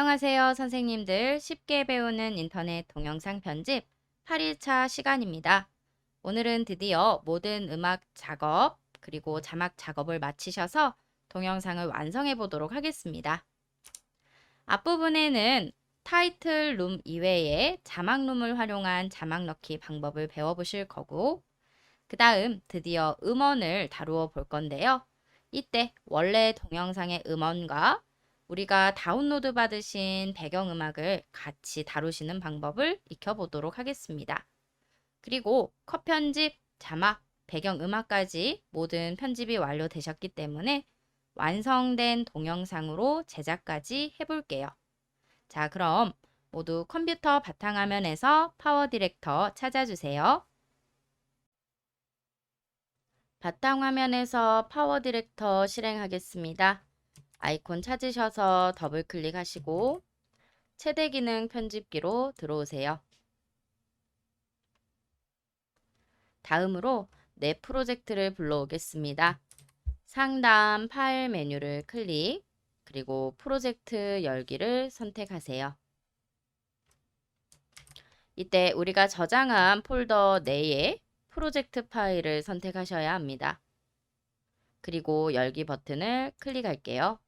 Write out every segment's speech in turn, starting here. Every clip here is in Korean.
안녕하세요, 선생님들. 쉽게 배우는 인터넷 동영상 편집 8일차 시간입니다. 오늘은 드디어 모든 음악 작업 그리고 자막 작업을 마치셔서 동영상을 완성해 보도록 하겠습니다. 앞부분에는 타이틀 룸 이외에 자막 룸을 활용한 자막 넣기 방법을 배워보실 거고, 그 다음 드디어 음원을 다루어 볼 건데요. 이때 원래 동영상의 음원과 우리가 다운로드 받으신 배경음악을 같이 다루시는 방법을 익혀보도록 하겠습니다. 그리고 컷 편집, 자막, 배경음악까지 모든 편집이 완료되셨기 때문에 완성된 동영상으로 제작까지 해볼게요. 자, 그럼 모두 컴퓨터 바탕화면에서 파워 디렉터 찾아주세요. 바탕화면에서 파워 디렉터 실행하겠습니다. 아이콘 찾으셔서 더블 클릭하시고 최대 기능 편집기로 들어오세요. 다음으로 내 프로젝트를 불러오겠습니다. 상단 파일 메뉴를 클릭, 그리고 프로젝트 열기를 선택하세요. 이때 우리가 저장한 폴더 내에 프로젝트 파일을 선택하셔야 합니다. 그리고 열기 버튼을 클릭할게요.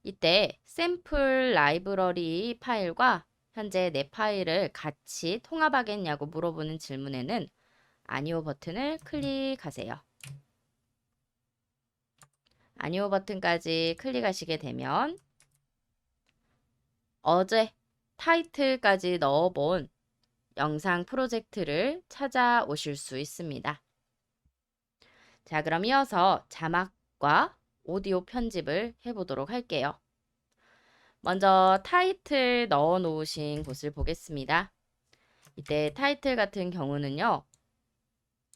이때 샘플 라이브러리 파일과 현재 내 파일을 같이 통합하겠냐고 물어보는 질문에는 아니오 버튼을 클릭하세요. 아니오 버튼까지 클릭하시게 되면 어제 타이틀까지 넣어본 영상 프로젝트를 찾아오실 수 있습니다. 자, 그럼 이어서 자막과 오디오 편집을 해보도록 할게요. 먼저 타이틀 넣어 놓으신 곳을 보겠습니다. 이때 타이틀 같은 경우는요,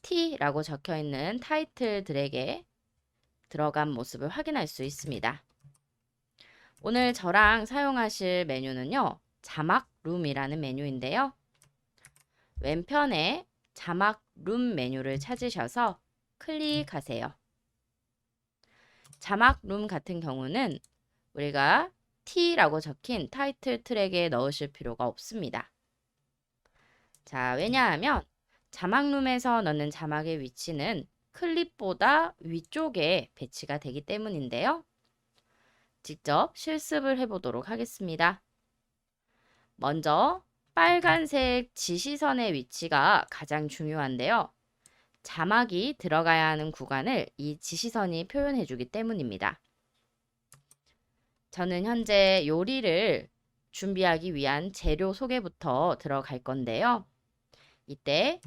T라고 적혀 있는 타이틀 드랙에 들어간 모습을 확인할 수 있습니다. 오늘 저랑 사용하실 메뉴는요, 자막 룸이라는 메뉴인데요. 왼편에 자막 룸 메뉴를 찾으셔서 클릭하세요. 자막 룸 같은 경우는 우리가 T라고 적힌 타이틀 트랙에 넣으실 필요가 없습니다. 자, 왜냐하면 자막룸에서 넣는 자막의 위치는 클립보다 위쪽에 배치가 되기 때문인데요. 직접 실습을 해보도록 하겠습니다. 먼저 빨간색 지시선의 위치가 가장 중요한데요. 자막이 들어가야 하는 구간을 이 지시선이 표현해 주기 때문입니다. 저는 현재 요리를 준비하기 위한 재료 소개부터 들어갈 건데요. 이때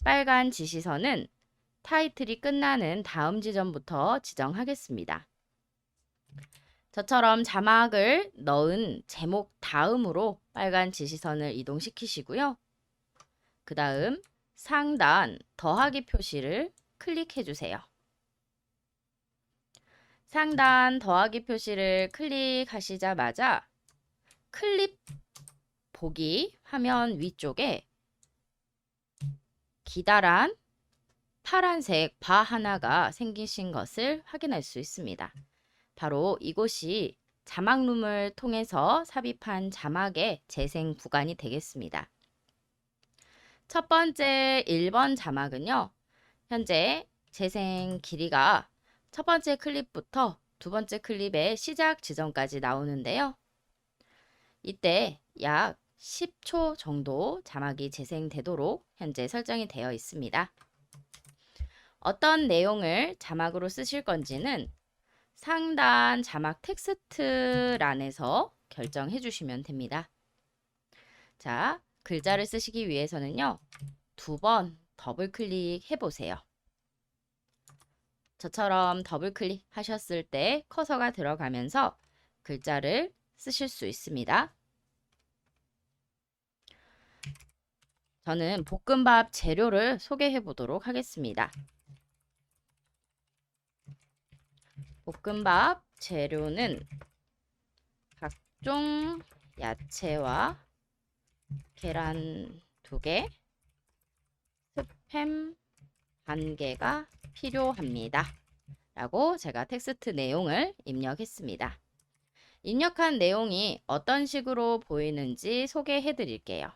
빨간 지시선은 타이틀이 끝나는 다음 지점부터 지정하겠습니다. 저처럼 자막을 넣은 제목 다음으로 빨간 지시선을 이동시키시고요. 그 다음 상단 더하기 표시를 클릭해 주세요. 상단 더하기 표시를 클릭하시자마자 클립 보기 화면 위쪽에 기다란 파란색 바 하나가 생기신 것을 확인할 수 있습니다. 바로 이곳이 자막룸을 통해서 삽입한 자막의 재생 구간이 되겠습니다. 첫 번째 1번 자막은요, 현재 재생 길이가 첫 번째 클립부터 두 번째 클립의 시작 지점까지 나오는데요. 이때 약 10초 정도 자막이 재생되도록 현재 설정이 되어 있습니다. 어떤 내용을 자막으로 쓰실 건지는 상단 자막 텍스트란에서 결정해 주시면 됩니다. 자, 글자를 쓰시기 위해서는요, 2번 더블 클릭해 보세요. 저처럼 더블 클릭 하셨을 때 커서가 들어가면서 글자를 쓰실 수 있습니다. 저는 볶음밥 재료를 소개해 보도록 하겠습니다. 볶음밥 재료는 각종 야채와 계란 2개, 스팸 1개가 필요합니다. 라고 제가 텍스트 내용을 입력했습니다. 입력한 내용이 어떤 식으로 보이는지 소개해 드릴게요.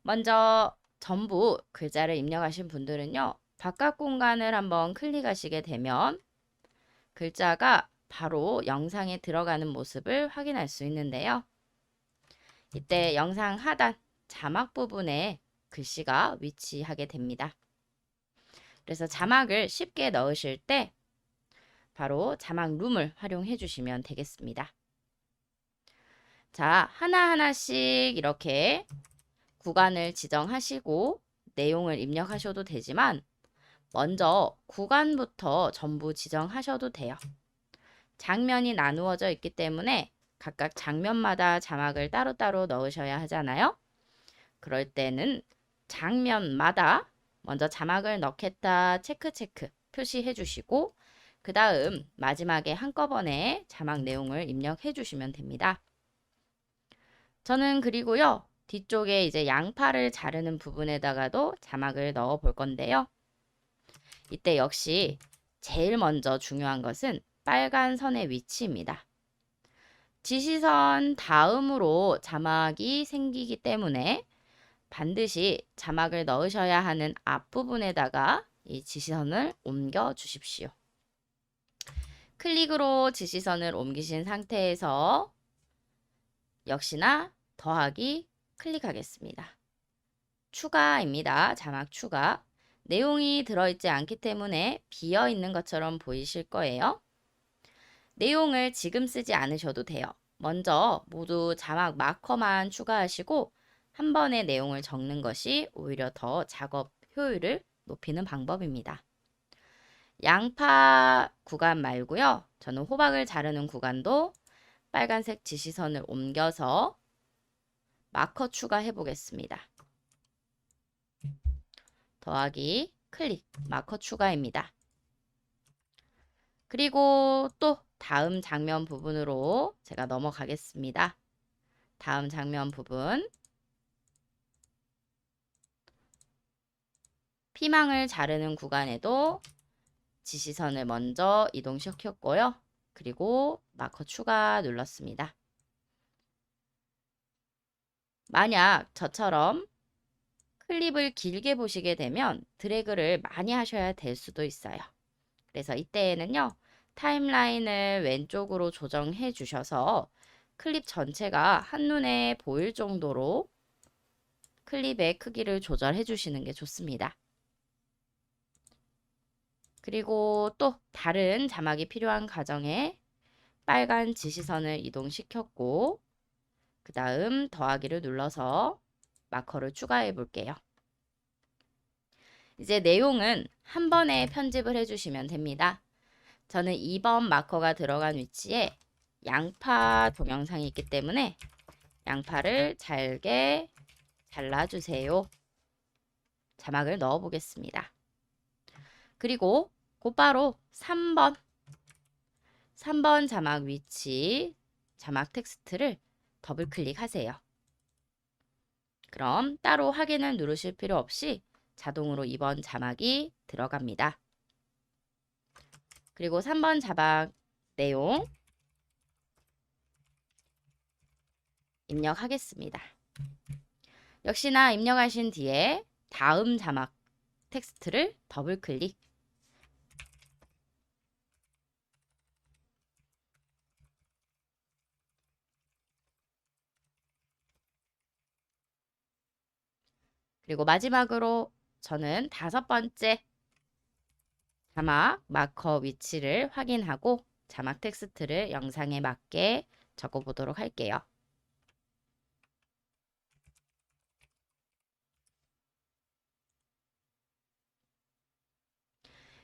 먼저 전부 글자를 입력하신 분들은요. 바깥 공간을 한번 클릭하시게 되면 글자가 바로 영상에 들어가는 모습을 확인할 수 있는데요. 이때 영상 하단 자막 부분에 글씨가 위치하게 됩니다. 그래서 자막을 쉽게 넣으실 때 바로 자막룸을 활용해 주시면 되겠습니다. 자, 하나하나씩 이렇게 구간을 지정하시고 내용을 입력하셔도 되지만 먼저 구간부터 전부 지정하셔도 돼요. 장면이 나누어져 있기 때문에 각각 장면마다 자막을 따로따로 넣으셔야 하잖아요. 그럴 때는 장면마다 먼저 자막을 넣겠다 체크 표시해 주시고 그 다음 마지막에 한꺼번에 자막 내용을 입력해 주시면 됩니다. 저는 그리고요. 뒤쪽에 이제 양파를 자르는 부분에다가도 자막을 넣어 볼 건데요. 이때 역시 제일 먼저 중요한 것은 빨간 선의 위치입니다. 지시선 다음으로 자막이 생기기 때문에 반드시 자막을 넣으셔야 하는 앞부분에다가 이 지시선을 옮겨 주십시오. 클릭으로 지시선을 옮기신 상태에서 역시나 더하기 클릭하겠습니다. 추가입니다. 자막 추가. 내용이 들어있지 않기 때문에 비어 있는 것처럼 보이실 거예요. 내용을 지금 쓰지 않으셔도 돼요. 먼저 모두 자막 마커만 추가하시고 한 번에 내용을 적는 것이 오히려 더 작업 효율을 높이는 방법입니다. 양파 구간 말고요. 저는 호박을 자르는 구간도 빨간색 지시선을 옮겨서 마커 추가해 보겠습니다. 더하기 클릭 마커 추가입니다. 그리고 또 다음 장면 부분으로 제가 넘어가겠습니다. 다음 장면 부분 피망을 자르는 구간에도 지시선을 먼저 이동시켰고요. 그리고 마커 추가 눌렀습니다. 만약 저처럼 클립을 길게 보시게 되면 드래그를 많이 하셔야 될 수도 있어요. 그래서 이때에는요. 타임라인을 왼쪽으로 조정해 주셔서 클립 전체가 한눈에 보일 정도로 클립의 크기를 조절해 주시는 게 좋습니다. 그리고 또 다른 자막이 필요한 가정에 빨간 지시선을 이동시켰고 그 다음 더하기를 눌러서 마커를 추가해 볼게요. 이제 내용은 한 번에 편집을 해주시면 됩니다. 저는 2번 마커가 들어간 위치에 양파 동영상이 있기 때문에 양파를 잘게 잘라주세요. 자막을 넣어 보겠습니다. 그리고 곧바로 3번 자막 위치 자막 텍스트를 더블 클릭하세요. 그럼 따로 확인을 누르실 필요 없이 자동으로 2번 자막이 들어갑니다. 그리고 3번 자막 내용 입력하겠습니다. 역시나 입력하신 뒤에 다음 자막 텍스트를 더블 클릭. 그리고 마지막으로 저는 5번째 자막 마커 위치를 확인하고 자막 텍스트를 영상에 맞게 적어 보도록 할게요.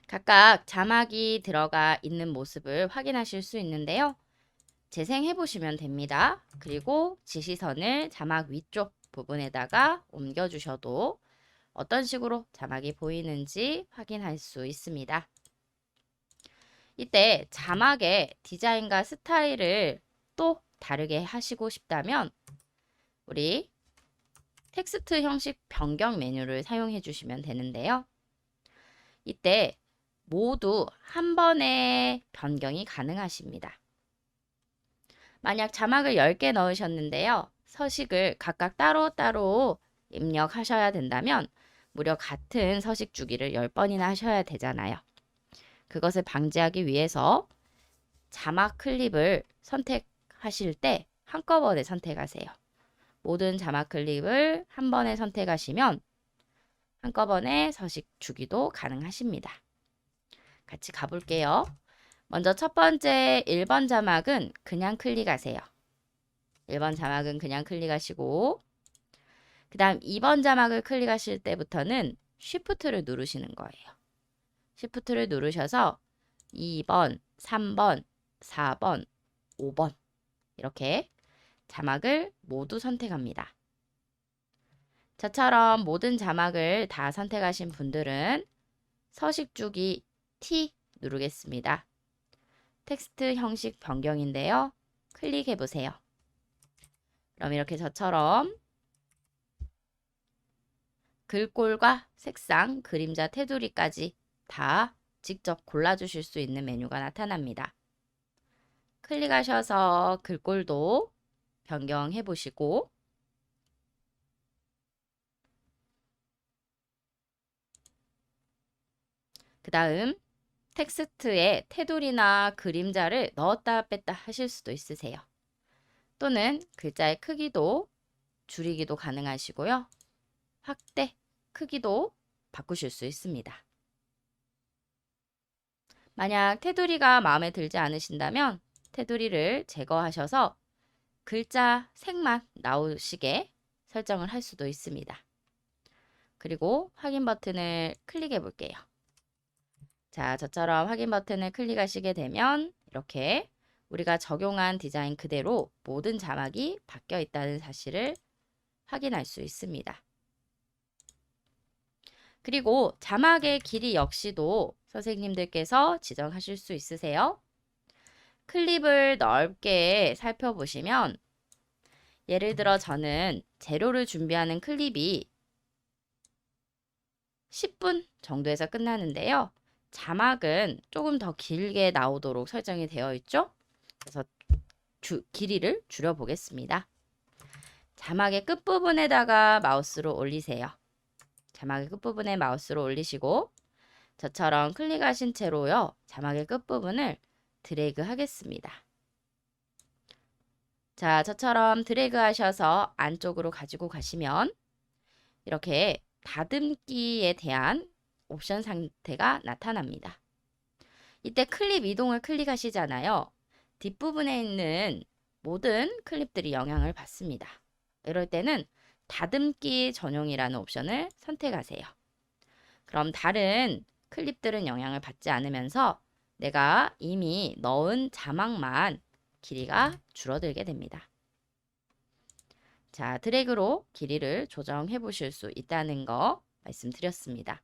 각각 자막이 들어가 있는 모습을 확인하실 수 있는데요. 재생해 보시면 됩니다. 그리고 지시선을 자막 위쪽 부분에다가 옮겨 주셔도 어떤 식으로 자막이 보이는지 확인할 수 있습니다. 이때 자막의 디자인과 스타일을 또 다르게 하시고 싶다면 우리 텍스트 형식 변경 메뉴를 사용해 주시면 되는데요. 이때 모두 한 번에 변경이 가능하십니다. 만약 자막을 10개 넣으셨는데요. 서식을 각각 따로따로 입력하셔야 된다면 무려 같은 서식 주기를 10번이나 하셔야 되잖아요. 그것을 방지하기 위해서 자막 클립을 선택하실 때 한꺼번에 선택하세요. 모든 자막 클립을 한 번에 선택하시면 한꺼번에 서식 주기도 가능하십니다. 같이 가볼게요. 먼저 첫 번째 1번 자막은 그냥 클릭하세요. 1번 자막은 그냥 클릭하시고 그 다음 2번 자막을 클릭하실 때부터는 Shift를 누르시는 거예요. Shift를 누르셔서 2번, 3번, 4번, 5번 이렇게 자막을 모두 선택합니다. 저처럼 모든 자막을 다 선택하신 분들은 서식 주기 T 누르겠습니다. 텍스트 형식 변경인데요. 클릭해 보세요. 그럼 이렇게 저처럼 글꼴과 색상, 그림자, 테두리까지 다 직접 골라주실 수 있는 메뉴가 나타납니다. 클릭하셔서 글꼴도 변경해 보시고 그 다음 텍스트에 테두리나 그림자를 넣었다 뺐다 하실 수도 있으세요. 또는 글자의 크기도 줄이기도 가능하시고요. 확대, 크기도 바꾸실 수 있습니다. 만약 테두리가 마음에 들지 않으신다면 테두리를 제거하셔서 글자 색만 나오시게 설정을 할 수도 있습니다. 그리고 확인 버튼을 클릭해 볼게요. 자, 저처럼 확인 버튼을 클릭하시게 되면 이렇게 우리가 적용한 디자인 그대로 모든 자막이 바뀌어 있다는 사실을 확인할 수 있습니다. 그리고 자막의 길이 역시도 선생님들께서 지정하실 수 있으세요. 클립을 넓게 살펴보시면 예를 들어 저는 재료를 준비하는 클립이 10분 정도에서 끝나는데요. 자막은 조금 더 길게 나오도록 설정이 되어 있죠. 그래서 길이를 줄여 보겠습니다. 자막의 끝부분에다가 마우스로 올리세요. 자막의 끝부분에 마우스로 올리시고 저처럼 클릭하신 채로요. 자막의 끝부분을 드래그 하겠습니다. 자, 저처럼 드래그 하셔서 안쪽으로 가지고 가시면 이렇게 다듬기에 대한 옵션 상태가 나타납니다. 이때 클립 이동을 클릭하시잖아요. 뒷부분에 있는 모든 클립들이 영향을 받습니다. 이럴 때는 다듬기 전용이라는 옵션을 선택하세요. 그럼 다른 클립들은 영향을 받지 않으면서 내가 이미 넣은 자막만 길이가 줄어들게 됩니다. 자, 드래그로 길이를 조정해 보실 수 있다는 거 말씀드렸습니다.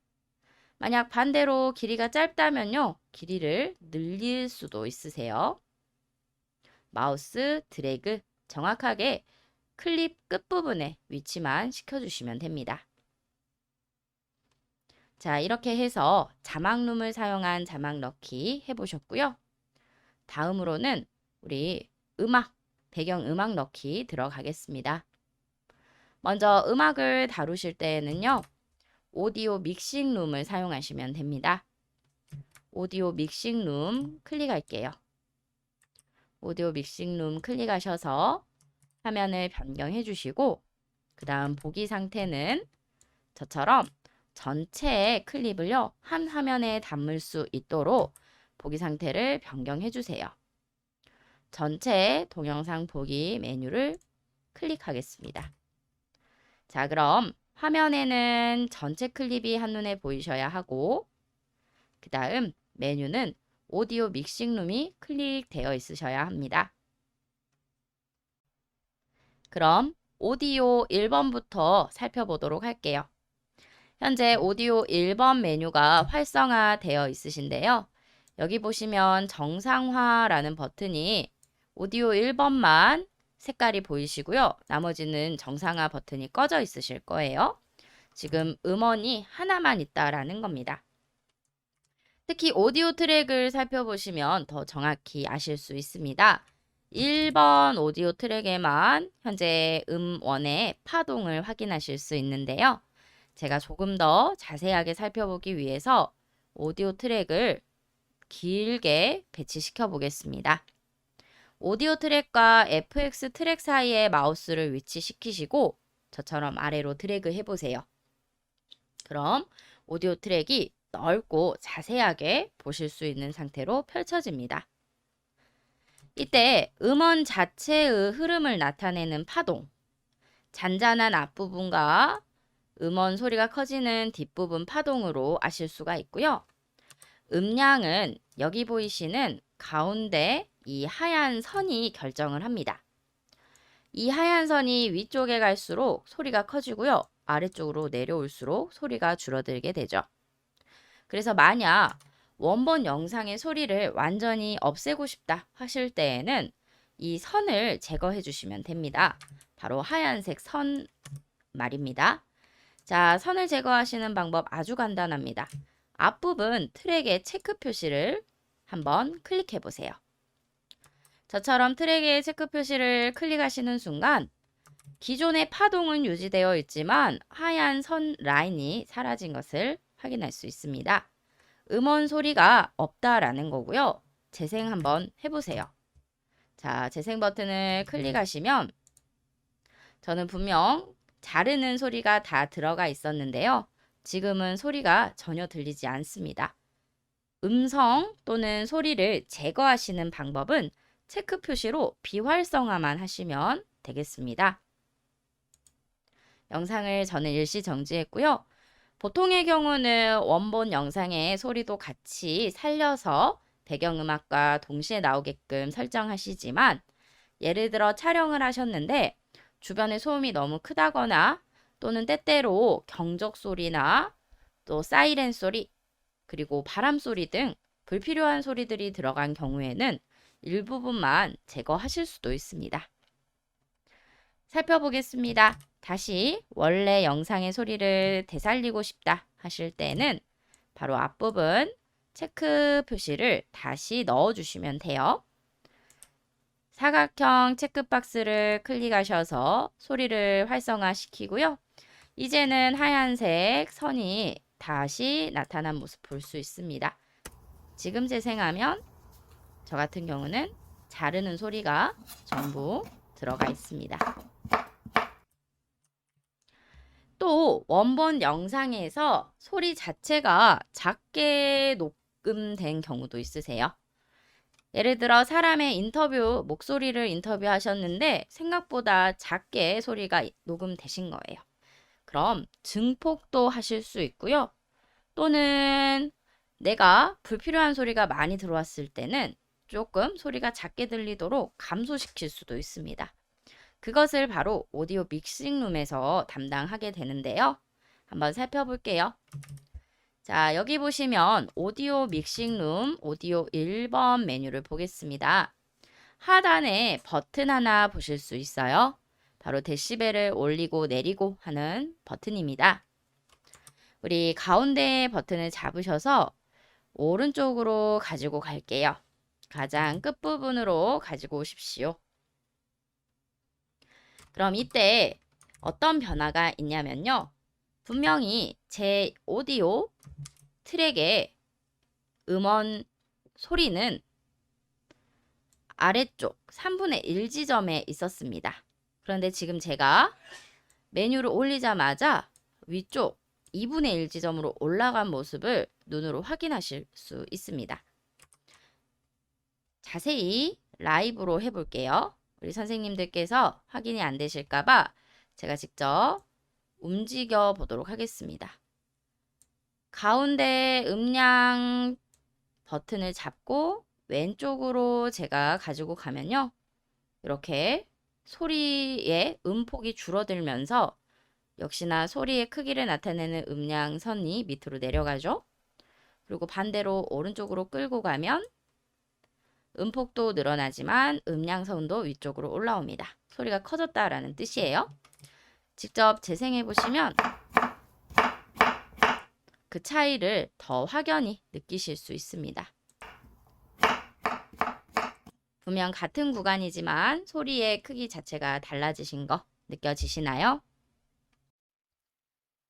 만약 반대로 길이가 짧다면요. 길이를 늘릴 수도 있으세요. 마우스 드래그 정확하게 클립 끝부분에 위치만 시켜주시면 됩니다. 자, 이렇게 해서 자막룸을 사용한 자막 넣기 해보셨고요. 다음으로는 우리 배경음악 넣기 들어가겠습니다. 먼저 음악을 다루실 때에는요. 오디오 믹싱룸을 사용하시면 됩니다. 오디오 믹싱룸 클릭할게요. 오디오 믹싱룸 클릭하셔서 화면을 변경해 주시고 그 다음 보기 상태는 저처럼 전체의 클립을요. 한 화면에 담을 수 있도록 보기 상태를 변경해 주세요. 전체 동영상 보기 메뉴를 클릭하겠습니다. 자, 그럼 화면에는 전체 클립이 한눈에 보이셔야 하고 그 다음 메뉴는 오디오 믹싱룸이 클릭되어 있으셔야 합니다. 그럼 오디오 1번부터 살펴보도록 할게요. 현재 오디오 1번 메뉴가 활성화되어 있으신데요. 여기 보시면 정상화라는 버튼이 오디오 1번만 색깔이 보이시고요. 나머지는 정상화 버튼이 꺼져 있으실 거예요. 지금 음원이 하나만 있다라는 겁니다. 특히 오디오 트랙을 살펴보시면 더 정확히 아실 수 있습니다. 1번 오디오 트랙에만 현재 음원의 파동을 확인하실 수 있는데요. 제가 조금 더 자세하게 살펴보기 위해서 오디오 트랙을 길게 배치시켜 보겠습니다. 오디오 트랙과 FX 트랙 사이에 마우스를 위치시키시고 저처럼 아래로 드래그 해보세요. 그럼 오디오 트랙이 넓고 자세하게 보실 수 있는 상태로 펼쳐집니다. 이때 음원 자체의 흐름을 나타내는 파동, 잔잔한 앞부분과 음원 소리가 커지는 뒷부분 파동으로 아실 수가 있고요. 음량은 여기 보이시는 가운데 이 하얀 선이 결정을 합니다. 이 하얀 선이 위쪽에 갈수록 소리가 커지고요. 아래쪽으로 내려올수록 소리가 줄어들게 되죠. 그래서 만약 원본 영상의 소리를 완전히 없애고 싶다 하실 때에는 이 선을 제거해 주시면 됩니다. 바로 하얀색 선 말입니다. 자, 선을 제거하시는 방법 아주 간단합니다. 앞부분 트랙의 체크 표시를 한번 클릭해 보세요. 저처럼 트랙의 체크 표시를 클릭하시는 순간 기존의 파동은 유지되어 있지만 하얀 선 라인이 사라진 것을 확인할 수 있습니다. 음원 소리가 없다라는 거고요. 재생 한번 해보세요. 자, 재생 버튼을 클릭하시면 저는 분명 자르는 소리가 다 들어가 있었는데요. 지금은 소리가 전혀 들리지 않습니다. 음성 또는 소리를 제거하시는 방법은 체크 표시로 비활성화만 하시면 되겠습니다. 영상을 저는 일시 정지했고요. 보통의 경우는 원본 영상의 소리도 같이 살려서 배경음악과 동시에 나오게끔 설정하시지만 예를 들어 촬영을 하셨는데 주변에 소음이 너무 크다거나 또는 때때로 경적 소리나 또 사이렌 소리 그리고 바람 소리 등 불필요한 소리들이 들어간 경우에는 일부분만 제거하실 수도 있습니다. 살펴보겠습니다. 다시 원래 영상의 소리를 되살리고 싶다 하실 때는 바로 앞부분 체크 표시를 다시 넣어주시면 돼요. 사각형 체크박스를 클릭하셔서 소리를 활성화시키고요. 이제는 하얀색 선이 다시 나타난 모습 볼 수 있습니다. 지금 재생하면 저 같은 경우는 자르는 소리가 전부 들어가 있습니다. 또 원본 영상에서 소리 자체가 작게 녹음된 경우도 있으세요. 예를 들어 사람의 인터뷰, 목소리를 인터뷰하셨는데 생각보다 작게 소리가 녹음되신 거예요. 그럼 증폭도 하실 수 있고요. 또는 내가 불필요한 소리가 많이 들어왔을 때는 조금 소리가 작게 들리도록 감소시킬 수도 있습니다. 그것을 바로 오디오 믹싱룸에서 담당하게 되는데요. 한번 살펴볼게요. 자, 여기 보시면 오디오 믹싱룸 오디오 1번 메뉴를 보겠습니다. 하단에 버튼 하나 보실 수 있어요. 바로 데시벨을 올리고 내리고 하는 버튼입니다. 우리 가운데 버튼을 잡으셔서 오른쪽으로 가지고 갈게요. 가장 끝부분으로 가지고 오십시오. 그럼 이때 어떤 변화가 있냐면요. 분명히 제 오디오 트랙의 음원 소리는 아래쪽 3분의 1 지점에 있었습니다. 그런데 지금 제가 메뉴를 올리자마자 위쪽 2분의 1 지점으로 올라간 모습을 눈으로 확인하실 수 있습니다. 자세히 라이브로 해볼게요. 우리 선생님들께서 확인이 안 되실까봐 제가 직접 움직여 보도록 하겠습니다. 가운데 음량 버튼을 잡고 왼쪽으로 제가 가지고 가면요. 이렇게 소리의 음폭이 줄어들면서 역시나 소리의 크기를 나타내는 음량선이 밑으로 내려가죠. 그리고 반대로 오른쪽으로 끌고 가면 음폭도 늘어나지만 음량선도 위쪽으로 올라옵니다. 소리가 커졌다라는 뜻이에요. 직접 재생해 보시면 그 차이를 더 확연히 느끼실 수 있습니다. 분명 같은 구간이지만 소리의 크기 자체가 달라지신 거 느껴지시나요?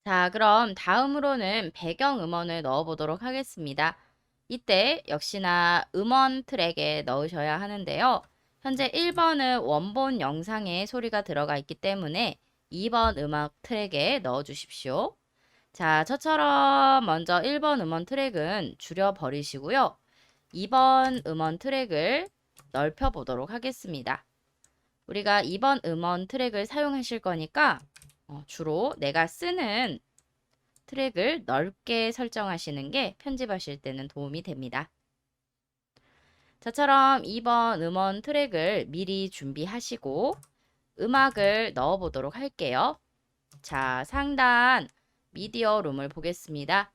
자, 그럼 다음으로는 배경 음원을 넣어 보도록 하겠습니다. 이때 역시나 음원 트랙에 넣으셔야 하는데요. 현재 1번은 원본 영상에 소리가 들어가 있기 때문에 2번 음악 트랙에 넣어 주십시오. 자, 저처럼 먼저 1번 음원 트랙은 줄여 버리시고요. 2번 음원 트랙을 넓혀 보도록 하겠습니다. 우리가 2번 음원 트랙을 사용하실 거니까 주로 내가 쓰는 트랙을 넓게 설정하시는 게 편집하실 때는 도움이 됩니다. 저처럼 2번 음원 트랙을 미리 준비하시고 음악을 넣어 보도록 할게요. 자, 상단 미디어 룸을 보겠습니다.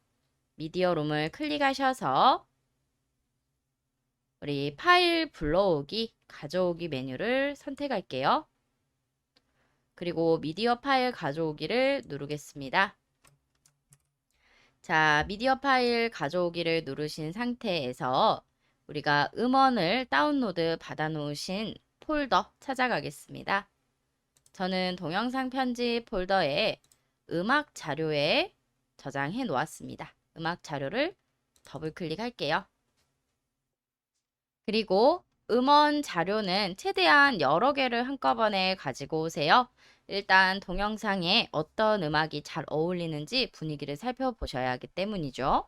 미디어 룸을 클릭하셔서 우리 파일 불러오기, 가져오기 메뉴를 선택할게요. 그리고 미디어 파일 가져오기를 누르겠습니다. 자, 미디어 파일 가져오기를 누르신 상태에서 우리가 음원을 다운로드 받아 놓으신 폴더 찾아가겠습니다. 저는 동영상 편집 폴더에 음악 자료에 저장해 놓았습니다. 음악 자료를 더블 클릭할게요. 그리고 음원 자료는 최대한 여러 개를 한꺼번에 가지고 오세요. 일단 동영상에 어떤 음악이 잘 어울리는지 분위기를 살펴보셔야 하기 때문이죠.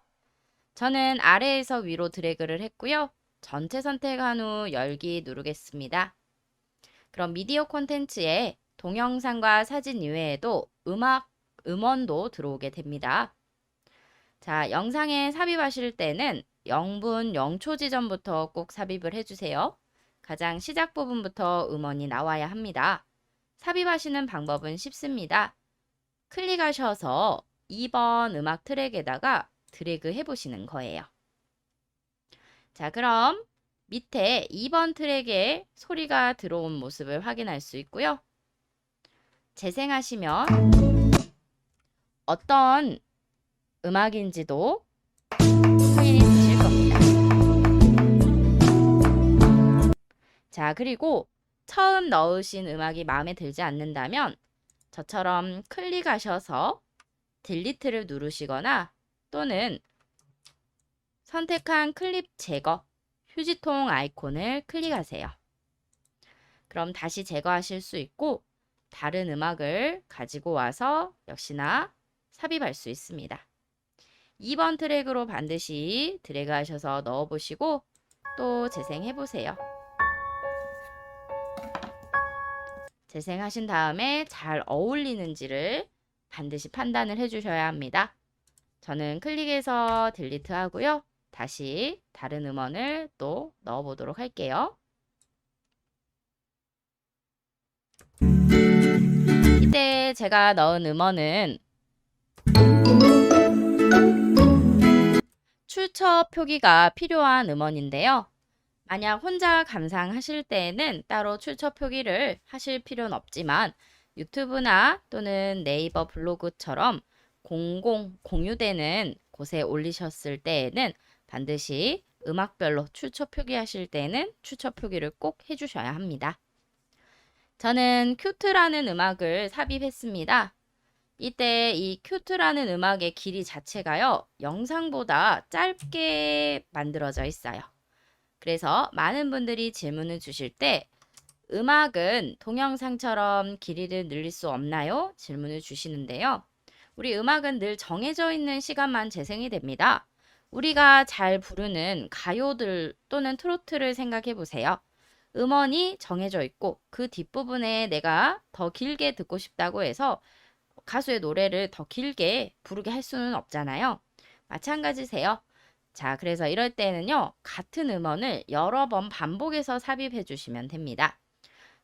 저는 아래에서 위로 드래그를 했고요. 전체 선택한 후 열기 누르겠습니다. 그럼 미디어 콘텐츠에 동영상과 사진 이외에도 음원도 들어오게 됩니다. 자, 영상에 삽입하실 때는 0분 0초 지점부터 꼭 삽입을 해주세요. 가장 시작 부분부터 음원이 나와야 합니다. 삽입하시는 방법은 쉽습니다. 클릭하셔서 2번 음악 트랙에다가 드래그 해보시는 거예요. 자, 그럼 밑에 2번 트랙에 소리가 들어온 모습을 확인할 수 있고요. 재생하시면 어떤 음악인지도 확인이 되실 겁니다. 자, 그리고 처음 넣으신 음악이 마음에 들지 않는다면 저처럼 클릭하셔서 딜리트를 누르시거나 또는 선택한 클립 제거, 휴지통 아이콘을 클릭하세요. 그럼 다시 제거하실 수 있고 다른 음악을 가지고 와서 역시나 삽입할 수 있습니다. 2번 트랙으로 반드시 드래그 하셔서 넣어보시고 또 재생해보세요. 재생하신 다음에 잘 어울리는지를 반드시 판단을 해주셔야 합니다. 저는 클릭해서 딜리트 하고요. 다시 다른 음원을 또 넣어보도록 할게요. 이때 제가 넣은 음원은 출처 표기가 필요한 음원인데요. 만약 혼자 감상하실 때에는 따로 출처 표기를 하실 필요는 없지만 유튜브나 또는 네이버 블로그처럼 공유되는 곳에 올리셨을 때에는 반드시 음악별로 출처 표기하실 때에는 출처 표기를 꼭 해주셔야 합니다. 저는 큐트라는 음악을 삽입했습니다. 이때 이 큐트라는 음악의 길이 자체가요, 영상보다 짧게 만들어져 있어요. 그래서 많은 분들이 질문을 주실 때 음악은 동영상처럼 길이를 늘릴 수 없나요? 질문을 주시는데요. 우리 음악은 늘 정해져 있는 시간만 재생이 됩니다. 우리가 잘 부르는 가요들 또는 트로트를 생각해 보세요. 음원이 정해져 있고 그 뒷부분에 내가 더 길게 듣고 싶다고 해서 가수의 노래를 더 길게 부르게 할 수는 없잖아요. 마찬가지세요. 자, 그래서 이럴 때는요, 같은 음원을 여러 번 반복해서 삽입해 주시면 됩니다.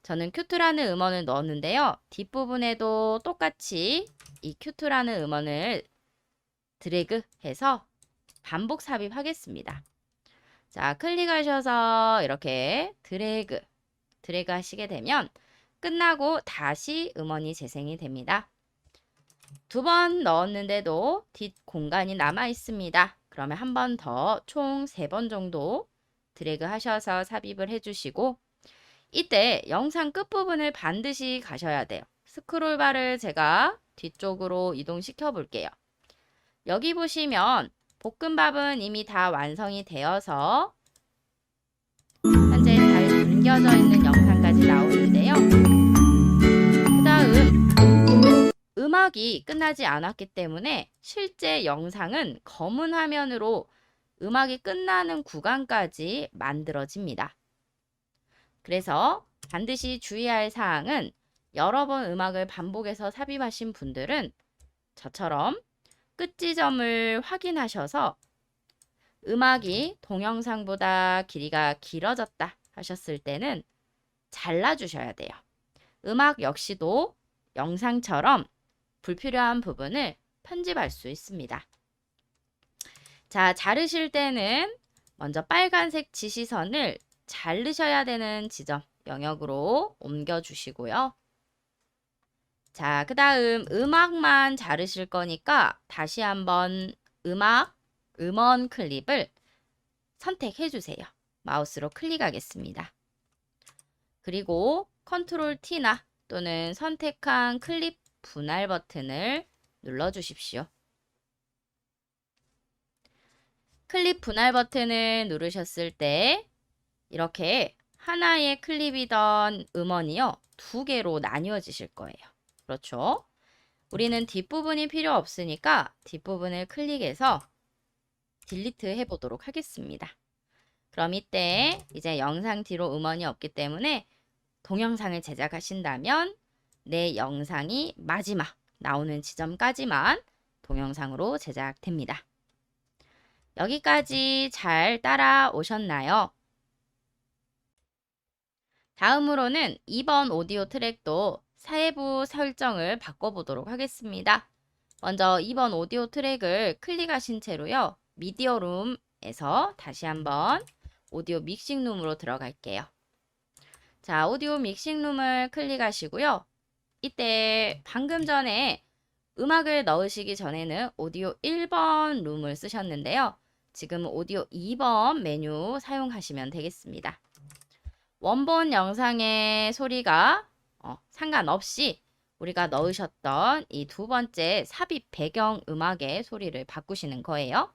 저는 큐트라는 음원을 넣었는데요. 뒷부분에도 똑같이 이 큐트라는 음원을 드래그해서 반복 삽입하겠습니다. 자, 클릭하셔서 이렇게 드래그 하시게 되면 끝나고 다시 음원이 재생이 됩니다. 2번 넣었는데도 뒷 공간이 남아 있습니다. 그러면 한 번 더 총 3번 정도 드래그 하셔서 삽입을 해주시고 이때 영상 끝부분을 반드시 가셔야 돼요. 스크롤바를 제가 뒤쪽으로 이동시켜 볼게요. 여기 보시면 볶음밥은 이미 다 완성이 되어서 현재 잘 담겨져 있는 영상까지 나오는데요. 그 다음 음악이 끝나지 않았기 때문에 실제 영상은 검은 화면으로 음악이 끝나는 구간까지 만들어집니다. 그래서 반드시 주의할 사항은 여러 번 음악을 반복해서 삽입하신 분들은 저처럼 끝 지점을 확인하셔서 음악이 동영상보다 길이가 길어졌다 하셨을 때는 잘라주셔야 돼요. 음악 역시도 영상처럼 불필요한 부분을 편집할 수 있습니다. 자, 자르실 때는 먼저 빨간색 지시선을 자르셔야 되는 지점 영역으로 옮겨주시고요. 자, 그 다음 음악만 자르실 거니까 다시 한번 음원 클립을 선택해 주세요. 마우스로 클릭하겠습니다. 그리고 컨트롤 T나 또는 선택한 클립 분할 버튼을 눌러 주십시오. 클립 분할 버튼을 누르셨을 때 이렇게 하나의 클립이던 음원이요, 두 개로 나뉘어지실 거예요. 그렇죠? 우리는 뒷부분이 필요 없으니까 뒷부분을 클릭해서 딜리트 해보도록 하겠습니다. 그럼 이때 이제 영상 뒤로 음원이 없기 때문에 동영상을 제작하신다면 내 영상이 마지막 나오는 지점까지만 동영상으로 제작됩니다. 여기까지 잘 따라오셨나요? 다음으로는 2번 오디오 트랙도 세부 설정을 바꿔보도록 하겠습니다. 먼저 2번 오디오 트랙을 클릭하신 채로요, 미디어 룸에서 다시 한번 오디오 믹싱 룸으로 들어갈게요. 자, 오디오 믹싱 룸을 클릭하시고요. 이때 방금 전에 음악을 넣으시기 전에는 오디오 1번 룸을 쓰셨는데요. 지금 오디오 2번 메뉴 사용하시면 되겠습니다. 원본 영상의 소리가 상관없이 우리가 넣으셨던 이 두 번째 삽입 배경 음악의 소리를 바꾸시는 거예요.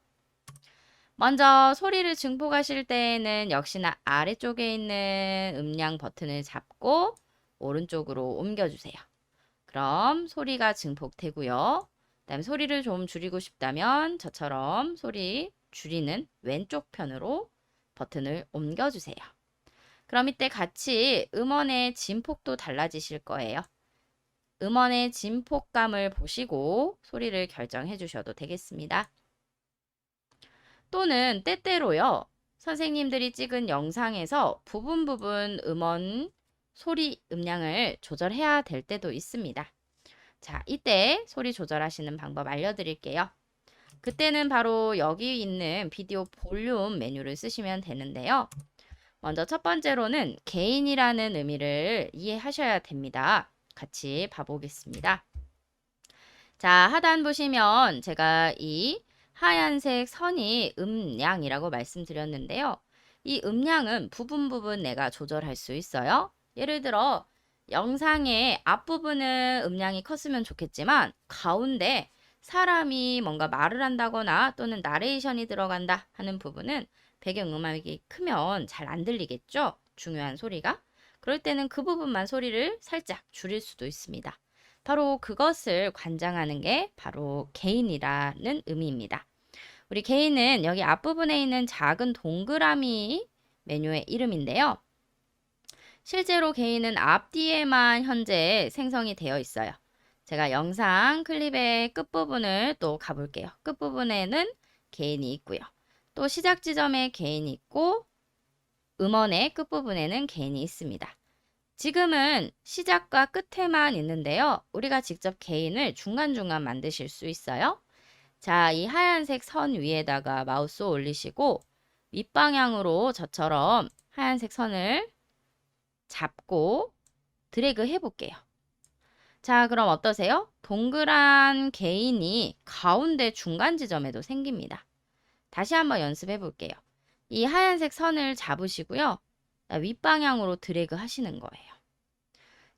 먼저 소리를 증폭하실 때에는 역시나 아래쪽에 있는 음량 버튼을 잡고 오른쪽으로 옮겨주세요. 그럼 소리가 증폭되고요. 그다음에 소리를 좀 줄이고 싶다면 저처럼 소리 줄이는 왼쪽 편으로 버튼을 옮겨주세요. 그럼 이때 같이 음원의 진폭도 달라지실 거예요. 음원의 진폭감을 보시고 소리를 결정해 주셔도 되겠습니다. 또는 때때로요, 선생님들이 찍은 영상에서 부분 음원 소리 음량을 조절해야 될 때도 있습니다. 자, 이때 소리 조절하시는 방법 알려드릴게요. 그때는 바로 여기 있는 비디오 볼륨 메뉴를 쓰시면 되는데요. 먼저 첫 번째로는 개인이라는 의미를 이해하셔야 됩니다. 같이 봐보겠습니다. 자, 하단 보시면 제가 이 하얀색 선이 음량이라고 말씀드렸는데요. 이 음량은 부분 내가 조절할 수 있어요. 예를 들어 영상의 앞부분은 음량이 컸으면 좋겠지만 가운데 사람이 뭔가 말을 한다거나 또는 나레이션이 들어간다 하는 부분은 배경음악이 크면 잘 안 들리겠죠? 중요한 소리가. 그럴 때는 그 부분만 소리를 살짝 줄일 수도 있습니다. 바로 그것을 관장하는 게 바로 게인이라는 의미입니다. 우리 게인은 여기 앞부분에 있는 작은 동그라미 메뉴의 이름인데요. 실제로 게인은 앞뒤에만 현재 생성이 되어 있어요. 제가 영상 클립의 끝부분을 또 가볼게요. 끝부분에는 게인이 있고요. 또 시작 지점에 게인이 있고 음원의 끝부분에는 게인이 있습니다. 지금은 시작과 끝에만 있는데요. 우리가 직접 게인을 중간중간 만드실 수 있어요. 자, 이 하얀색 선 위에다가 마우스 올리시고 윗방향으로 저처럼 하얀색 선을 잡고 드래그 해볼게요. 자, 그럼 어떠세요? 동그란 게인이 가운데 중간 지점에도 생깁니다. 다시 한번 연습해 볼게요. 이 하얀색 선을 잡으시고요. 윗방향으로 드래그 하시는 거예요.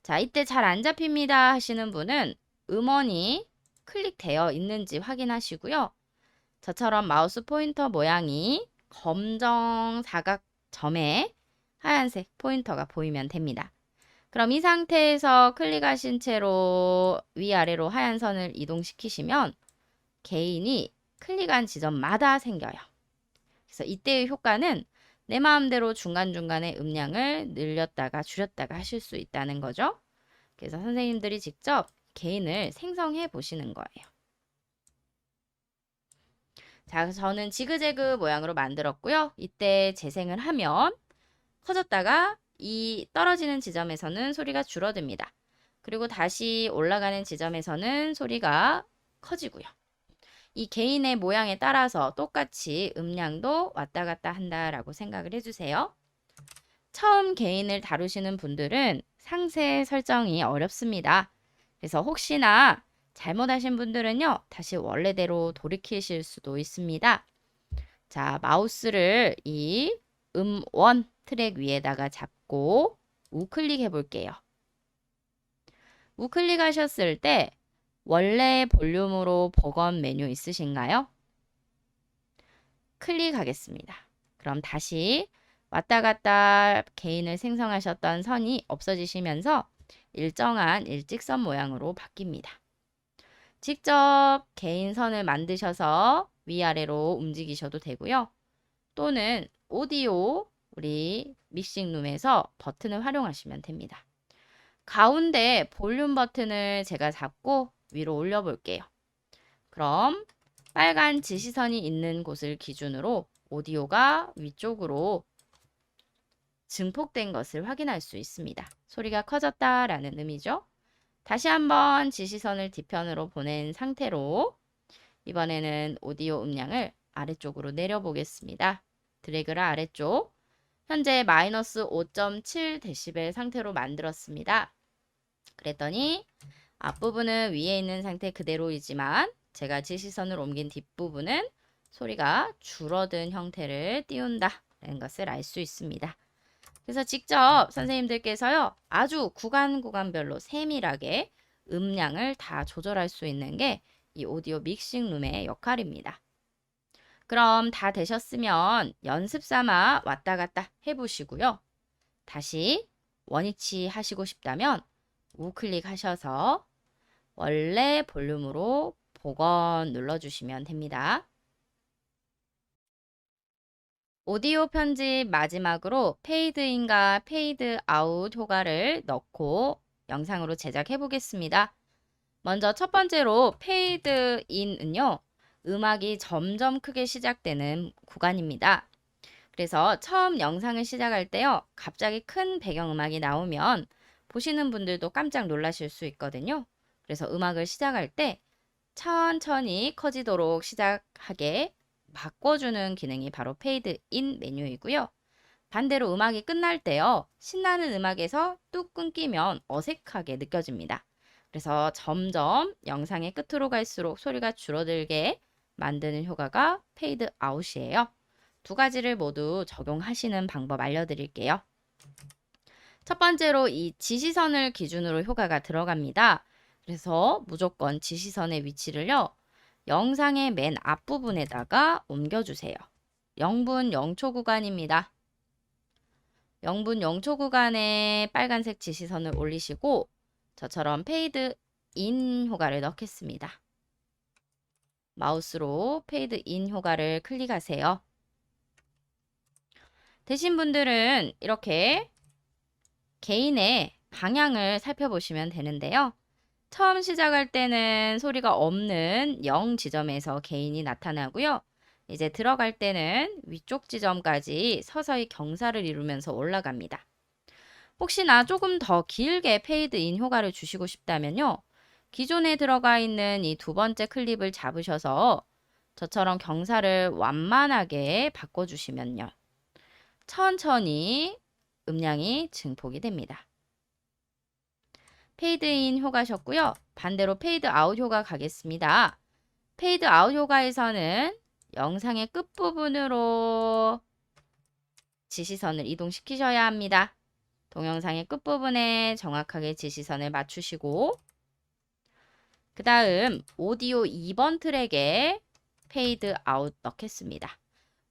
자, 이때 잘 안 잡힙니다 하시는 분은 음원이 클릭되어 있는지 확인하시고요. 저처럼 마우스 포인터 모양이 검정 사각점에 하얀색 포인터가 보이면 됩니다. 그럼 이 상태에서 클릭하신 채로 위아래로 하얀 선을 이동시키시면 개인이 클릭한 지점마다 생겨요. 그래서 이때의 효과는 내 마음대로 중간중간에 음량을 늘렸다가 줄였다가 하실 수 있다는 거죠. 그래서 선생님들이 직접 개인을 생성해 보시는 거예요. 자, 저는 지그재그 모양으로 만들었고요. 이때 재생을 하면 커졌다가 이 떨어지는 지점에서는 소리가 줄어듭니다. 그리고 다시 올라가는 지점에서는 소리가 커지고요. 이 개인의 모양에 따라서 똑같이 음량도 왔다 갔다 한다라고 생각을 해주세요. 처음 개인을 다루시는 분들은 상세 설정이 어렵습니다. 그래서 혹시나 잘못하신 분들은요, 다시 원래대로 돌이키실 수도 있습니다. 자, 마우스를 이 음원 트랙 위에다가 잡고 우클릭 해볼게요. 우클릭 하셨을 때 원래 볼륨으로 복원 메뉴 있으신가요? 클릭하겠습니다. 그럼 다시 왔다 갔다 개인을 생성하셨던 선이 없어지시면서 일정한 일직선 모양으로 바뀝니다. 직접 개인 선을 만드셔서 위아래로 움직이셔도 되고요. 또는 오디오 우리 믹싱룸에서 버튼을 활용하시면 됩니다. 가운데 볼륨 버튼을 제가 잡고 위로 올려 볼게요. 그럼 빨간 지시선이 있는 곳을 기준으로 오디오가 위쪽으로 증폭된 것을 확인할 수 있습니다. 소리가 커졌다라는 의미죠. 다시 한번 지시선을 뒤편으로 보낸 상태로 이번에는 오디오 음량을 아래쪽으로 내려보겠습니다. 드래그를 아래쪽. 현재 마이너스 5.7dB 상태로 만들었습니다. 그랬더니 앞부분은 위에 있는 상태 그대로이지만 제가 지시선을 옮긴 뒷부분은 소리가 줄어든 형태를 띄운다라는 것을 알 수 있습니다. 그래서 직접 선생님들께서요, 아주 구간별로 세밀하게 음량을 다 조절할 수 있는 게 이 오디오 믹싱룸의 역할입니다. 그럼 다 되셨으면 연습 삼아 왔다 갔다 해보시고요. 다시 원위치 하시고 싶다면 우클릭 하셔서 원래 볼륨으로 복원 눌러주시면 됩니다. 오디오 편집 마지막으로 페이드인과 페이드 아웃 효과를 넣고 영상으로 제작해 보겠습니다. 먼저 첫 번째로 페이드 인은요, 음악이 점점 크게 시작되는 구간입니다. 그래서 처음 영상을 시작할 때요, 갑자기 큰 배경음악이 나오면 보시는 분들도 깜짝 놀라실 수 있거든요. 그래서 음악을 시작할 때 천천히 커지도록 시작하게 바꿔주는 기능이 바로 페이드 인 메뉴이고요. 반대로 음악이 끝날 때요, 신나는 음악에서 뚝 끊기면 어색하게 느껴집니다. 그래서 점점 영상의 끝으로 갈수록 소리가 줄어들게 만드는 효과가 페이드 아웃이에요. 두 가지를 모두 적용하시는 방법 알려드릴게요. 첫 번째로 이 지시선을 기준으로 효과가 들어갑니다. 그래서 무조건 지시선의 위치를요, 영상의 맨 앞부분에다가 옮겨주세요. 0분 0초 구간입니다. 0분 0초 구간에 빨간색 지시선을 올리시고 저처럼 페이드 인 효과를 넣겠습니다. 마우스로 페이드 인 효과를 클릭하세요. 되신 분들은 이렇게 개인의 방향을 살펴보시면 되는데요. 처음 시작할 때는 소리가 없는 0 지점에서 개인이 나타나고요. 이제 들어갈 때는 위쪽 지점까지 서서히 경사를 이루면서 올라갑니다. 혹시나 조금 더 길게 페이드 인 효과를 주시고 싶다면요, 기존에 들어가 있는 이 두 번째 클립을 잡으셔서 저처럼 경사를 완만하게 바꿔주시면요, 천천히 음량이 증폭이 됩니다. 페이드 인 효과셨고요. 반대로 페이드 아웃 효과 가겠습니다. 페이드 아웃 효과에서는 영상의 끝부분으로 지시선을 이동시키셔야 합니다. 동영상의 끝부분에 정확하게 지시선을 맞추시고 그 다음 오디오 2번 트랙에 페이드 아웃 넣겠습니다.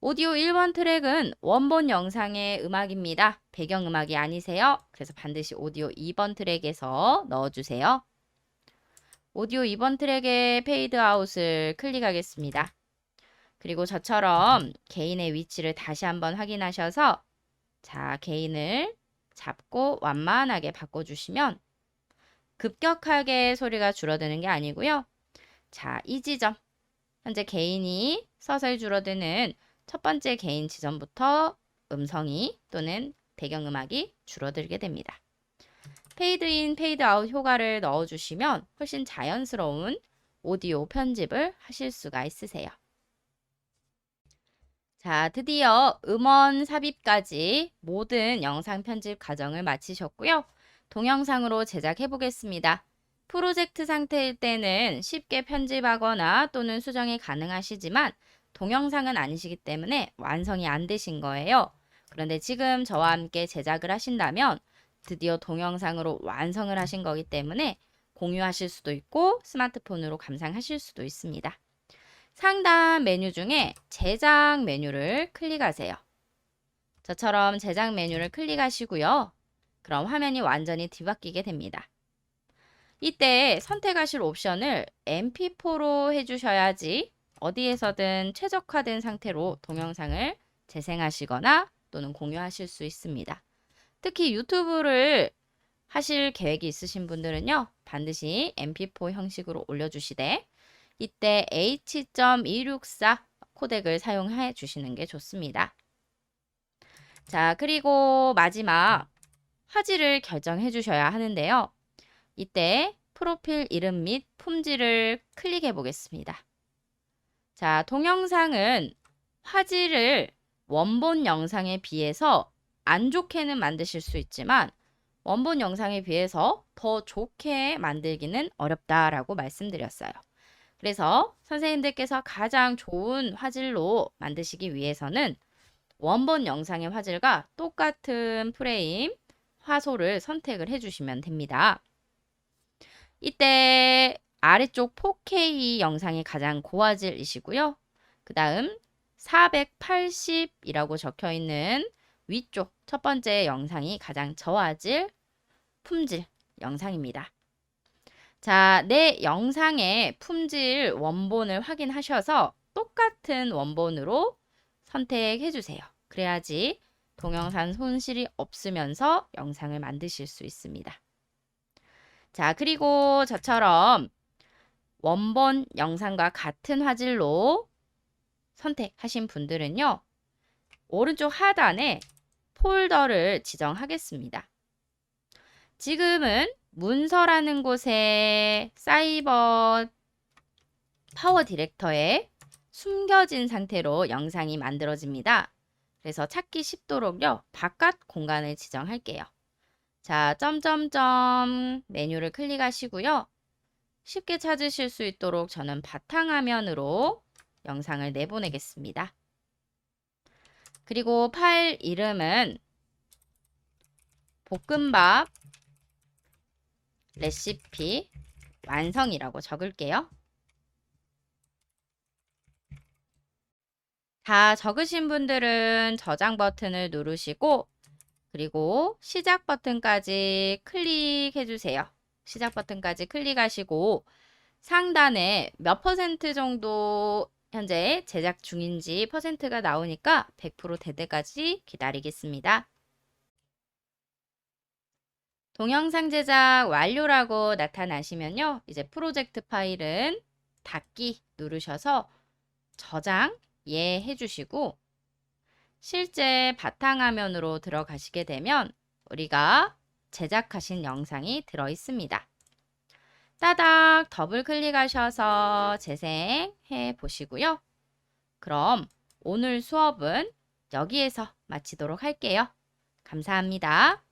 오디오 1번 트랙은 원본 영상의 음악입니다. 배경음악이 아니세요. 그래서 반드시 오디오 2번 트랙에서 넣어주세요. 오디오 2번 트랙의 페이드 아웃을 클릭하겠습니다. 그리고 저처럼 개인의 위치를 다시 한번 확인하셔서 자, 개인을 잡고 완만하게 바꿔주시면 급격하게 소리가 줄어드는 게 아니고요. 자, 이 지점. 현재 개인이 서서히 줄어드는 첫 번째 개인 지점부터 음성이 또는 배경음악이 줄어들게 됩니다. 페이드 인, 페이드 아웃 효과를 넣어주시면 훨씬 자연스러운 오디오 편집을 하실 수가 있으세요. 자, 드디어 음원 삽입까지 모든 영상 편집 과정을 마치셨고요. 동영상으로 제작해 보겠습니다. 프로젝트 상태일 때는 쉽게 편집하거나 또는 수정이 가능하시지만 동영상은 아니시기 때문에 완성이 안 되신 거예요. 그런데 지금 저와 함께 제작을 하신다면 드디어 동영상으로 완성을 하신 거기 때문에 공유하실 수도 있고 스마트폰으로 감상하실 수도 있습니다. 상단 메뉴 중에 제작 메뉴를 클릭하세요. 저처럼 제작 메뉴를 클릭하시고요. 그럼 화면이 완전히 뒤바뀌게 됩니다. 이때 선택하실 옵션을 MP4로 해주셔야지 어디에서든 최적화된 상태로 동영상을 재생하시거나 또는 공유하실 수 있습니다. 특히 유튜브를 하실 계획이 있으신 분들은요. 반드시 MP4 형식으로 올려주시되 이때 H.264 코덱을 사용해 주시는 게 좋습니다. 자, 그리고 마지막 화질을 결정해 주셔야 하는데요. 이때 프로필 이름 및 품질을 클릭해 보겠습니다. 자, 동영상은 화질을 원본 영상에 비해서 안 좋게는 만드실 수 있지만 원본 영상에 비해서 더 좋게 만들기는 어렵다라고 말씀드렸어요. 그래서 선생님들께서 가장 좋은 화질로 만드시기 위해서는 원본 영상의 화질과 똑같은 프레임, 화소를 선택을 해주시면 됩니다. 이때 아래쪽 4K 영상이 가장 고화질이시고요. 그 다음 480이라고 적혀 있는 위쪽 첫 번째 영상이 가장 저화질, 품질 영상입니다. 자, 내 영상의 품질 원본을 확인하셔서 똑같은 원본으로 선택해 주세요. 그래야지 동영상 손실이 없으면서 영상을 만드실 수 있습니다. 자, 그리고 저처럼 원본 영상과 같은 화질로 선택하신 분들은요. 오른쪽 하단에 폴더를 지정하겠습니다. 지금은 문서라는 곳에 사이버 파워 디렉터에 숨겨진 상태로 영상이 만들어집니다. 그래서 찾기 쉽도록요. 바깥 공간을 지정할게요. 자, 점점점 메뉴를 클릭하시고요. 쉽게 찾으실 수 있도록 저는 바탕화면으로 영상을 내보내겠습니다. 그리고 파일 이름은 볶음밥 레시피 완성이라고 적을게요. 다 적으신 분들은 저장 버튼을 누르시고 그리고 시작 버튼까지 클릭해 주세요. 시작 버튼까지 클릭하시고 상단에 몇 퍼센트 정도 현재 제작 중인지 퍼센트가 나오니까 100% 될 때까지 기다리겠습니다. 동영상 제작 완료라고 나타나시면요. 이제 프로젝트 파일은 닫기 누르셔서 저장 예 해주시고 실제 바탕화면으로 들어가시게 되면 우리가 제작하신 영상이 들어 있습니다. 따닥 더블 클릭하셔서 재생해 보시고요. 그럼 오늘 수업은 여기에서 마치도록 할게요. 감사합니다.